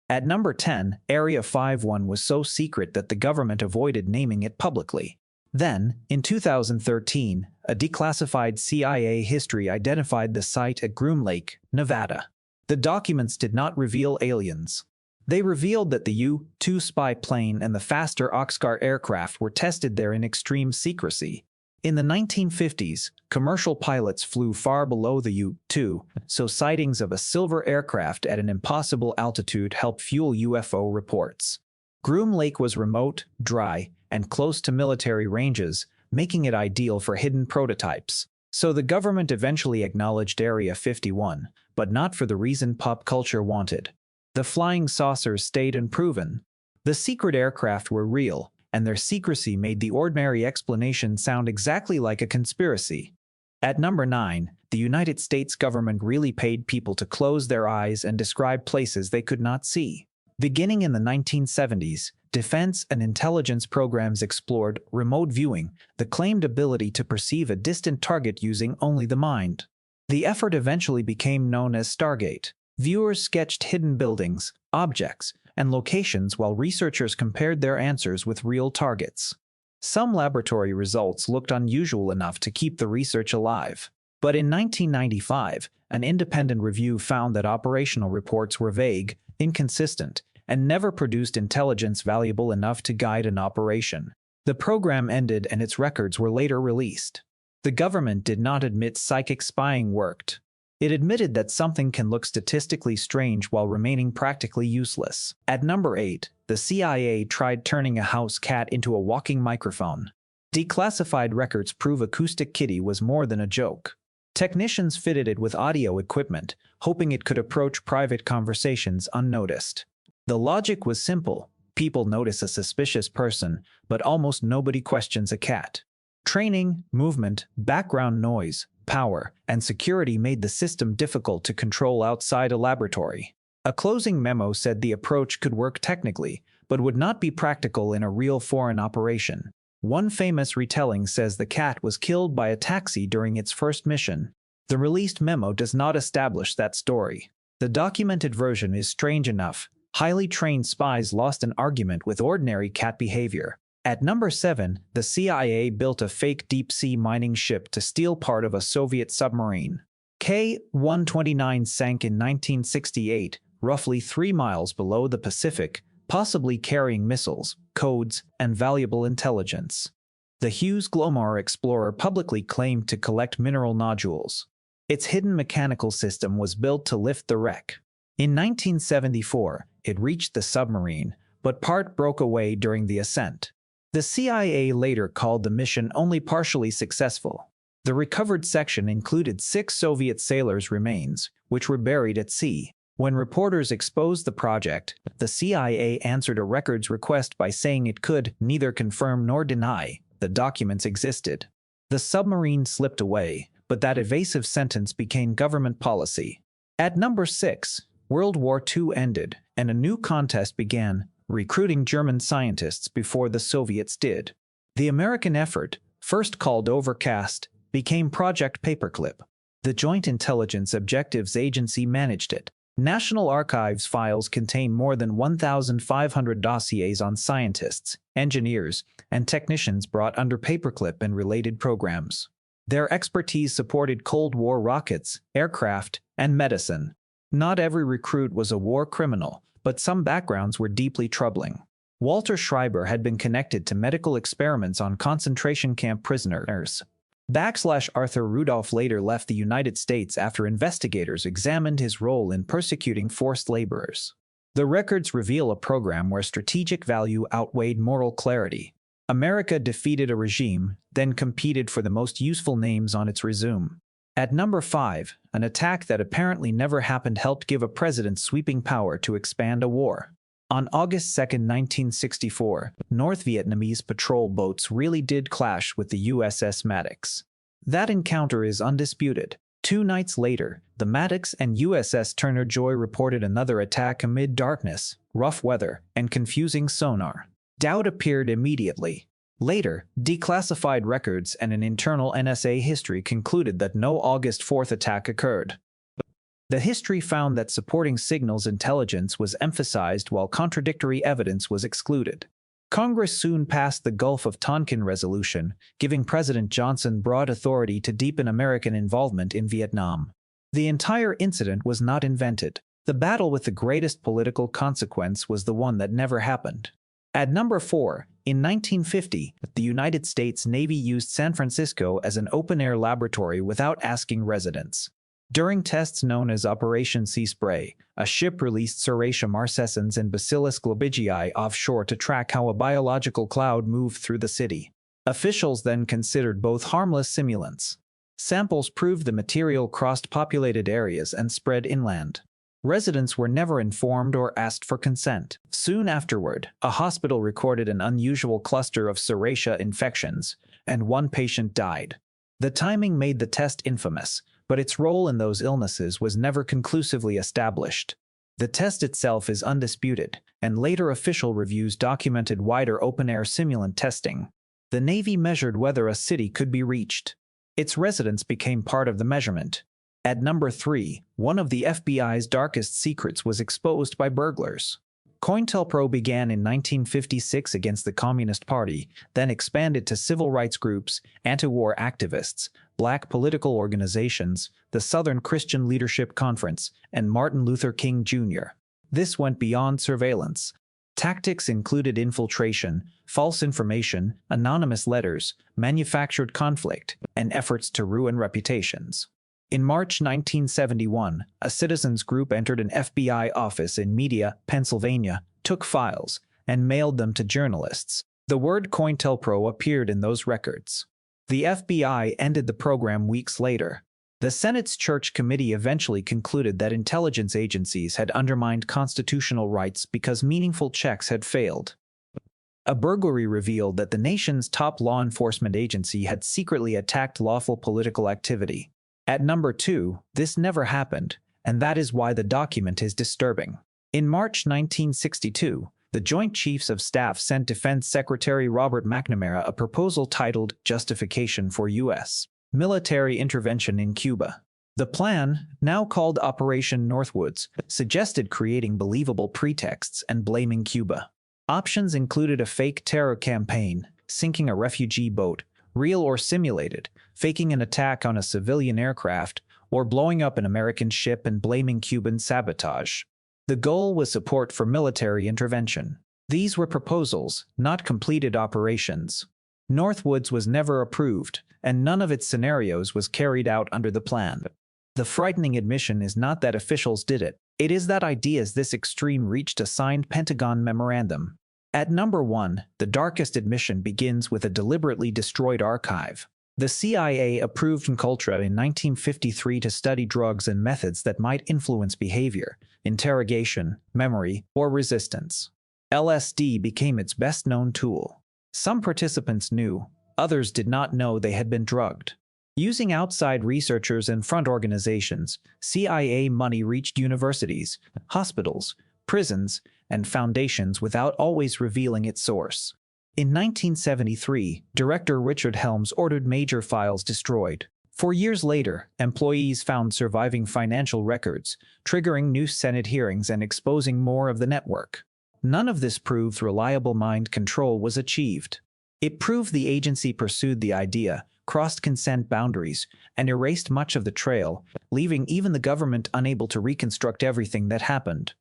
At number 10, Area 51 was so secret that the government avoided naming it publicly. Then, in 2013, a declassified CIA history identified the site at Groom Lake, Nevada. The documents did not reveal aliens. They revealed that the U-2 spy plane and the faster Oxcar aircraft were tested there in extreme secrecy. In the 1950s, commercial pilots flew far below the U-2, so sightings of a silver aircraft at an impossible altitude helped fuel UFO reports. Groom Lake was remote, dry, and close to military ranges, making it ideal for hidden prototypes. So the government eventually acknowledged Area 51, but not for the reason pop culture wanted. The flying saucers stayed unproven. The secret aircraft were real, and their secrecy made the ordinary explanation sound exactly like a conspiracy. At number 9, the United States government really paid people to close their eyes and describe places they could not see. Beginning in the 1970s, defense and intelligence programs explored remote viewing, the claimed ability to perceive a distant target using only the mind. The effort eventually became known as STARGATE. Viewers sketched hidden buildings, objects, and locations while researchers compared their answers with real targets. Some laboratory results looked unusual enough to keep the research alive. But in 1995, an independent review found that operational reports were vague, inconsistent, and never produced intelligence valuable enough to guide an operation. The program ended and its records were later released. The government did not admit psychic spying worked. It admitted that something can look statistically strange while remaining practically useless. At number 8, the CIA tried turning a house cat into a walking microphone. Declassified records prove Acoustic Kitty was more than a joke. Technicians fitted it with audio equipment, hoping it could approach private conversations unnoticed. The logic was simple. People notice a suspicious person, but almost nobody questions a cat. Training, movement, background noise, power, and security made the system difficult to control outside a laboratory. A closing memo said the approach could work technically, but would not be practical in a real foreign operation. One famous retelling says the cat was killed by a taxi during its first mission. The released memo does not establish that story. The documented version is strange enough. Highly trained spies lost an argument with ordinary cat behavior. At number 7, the CIA built a fake deep-sea mining ship to steal part of a Soviet submarine. K-129 sank in 1968, roughly 3 miles below the Pacific, possibly carrying missiles, codes, and valuable intelligence. The Hughes Glomar Explorer publicly claimed to collect mineral nodules. Its hidden mechanical system was built to lift the wreck. In 1974, it reached the submarine, but part broke away during the ascent. The CIA later called the mission only partially successful. The recovered section included 6 Soviet sailors' remains, which were buried at sea. When reporters exposed the project, the CIA answered a records request by saying it could neither confirm nor deny the documents existed. The submarine slipped away, but that evasive sentence became government policy. At number 6, World War II ended, and a new contest began, recruiting German scientists before the Soviets did. The American effort, first called Overcast, became Project Paperclip. The Joint Intelligence Objectives Agency managed it. National Archives files contain more than 1,500 dossiers on scientists, engineers, and technicians brought under Paperclip and related programs. Their expertise supported Cold War rockets, aircraft, and medicine. Not every recruit was a war criminal, but some backgrounds were deeply troubling. Walter Schreiber had been connected to medical experiments on concentration camp prisoners. Arthur Rudolph later left the United States after investigators examined his role in persecuting forced laborers. The records reveal a program where strategic value outweighed moral clarity. America defeated a regime, then competed for the most useful names on its resume. At number 5, an attack that apparently never happened helped give a president sweeping power to expand a war. On August 2, 1964, North Vietnamese patrol boats really did clash with the USS Maddox. That encounter is undisputed. 2 nights later, the Maddox and USS Turner Joy reported another attack amid darkness, rough weather, and confusing sonar. Doubt appeared immediately. Later, declassified records and an internal NSA history concluded that no August 4 attack occurred. The history found that supporting signals intelligence was emphasized while contradictory evidence was excluded. Congress soon passed the Gulf of Tonkin resolution, giving President Johnson broad authority to deepen American involvement in Vietnam. The entire incident was not invented. The battle with the greatest political consequence was the one that never happened. At number 4, in 1950, the United States Navy used San Francisco as an open-air laboratory without asking residents. During tests known as Operation Sea Spray, a ship released Serratia marcescens and Bacillus globigii offshore to track how a biological cloud moved through the city. Officials then considered both harmless simulants. Samples proved the material crossed populated areas and spread inland. Residents were never informed or asked for consent. Soon afterward, a hospital recorded an unusual cluster of Serratia infections, and one patient died. The timing made the test infamous, but its role in those illnesses was never conclusively established. The test itself is undisputed, and later official reviews documented wider open-air simulant testing. The Navy measured whether a city could be reached. Its residents became part of the measurement. At number 3, one of the FBI's darkest secrets was exposed by burglars. COINTELPRO began in 1956 against the Communist Party, then expanded to civil rights groups, anti-war activists, black political organizations, the Southern Christian Leadership Conference, and Martin Luther King Jr. This went beyond surveillance. Tactics included infiltration, false information, anonymous letters, manufactured conflict, and efforts to ruin reputations. In March 1971, a citizens group entered an FBI office in Media, Pennsylvania, took files, and mailed them to journalists. The word COINTELPRO appeared in those records. The FBI ended the program weeks later. The Senate's Church Committee eventually concluded that intelligence agencies had undermined constitutional rights because meaningful checks had failed. A burglary revealed that the nation's top law enforcement agency had secretly attacked lawful political activity. At number 2, this never happened, and that is why the document is disturbing. In March 1962, the Joint Chiefs of Staff sent Defense Secretary Robert McNamara a proposal titled Justification for U.S. Military Intervention in Cuba. The plan, now called Operation Northwoods, suggested creating believable pretexts and blaming Cuba. Options included a fake terror campaign, sinking a refugee boat, real or simulated, faking an attack on a civilian aircraft, or blowing up an American ship and blaming Cuban sabotage. The goal was support for military intervention. These were proposals, not completed operations. Northwoods was never approved, and none of its scenarios was carried out under the plan. The frightening admission is not that officials did it. It is that ideas this extreme reached a signed Pentagon memorandum. At number 1, the darkest admission begins with a deliberately destroyed archive. The CIA approved MKULTRA in 1953 to study drugs and methods that might influence behavior, interrogation, memory, or resistance. LSD became its best-known tool. Some participants knew, others did not know they had been drugged. Using outside researchers and front organizations, CIA money reached universities, hospitals, prisons, and foundations without always revealing its source. In 1973, Director Richard Helms ordered major files destroyed. 4 years later, employees found surviving financial records, triggering new Senate hearings and exposing more of the network. None of this proved reliable mind control was achieved. It proved the agency pursued the idea, crossed consent boundaries, and erased much of the trail, leaving even the government unable to reconstruct everything that happened.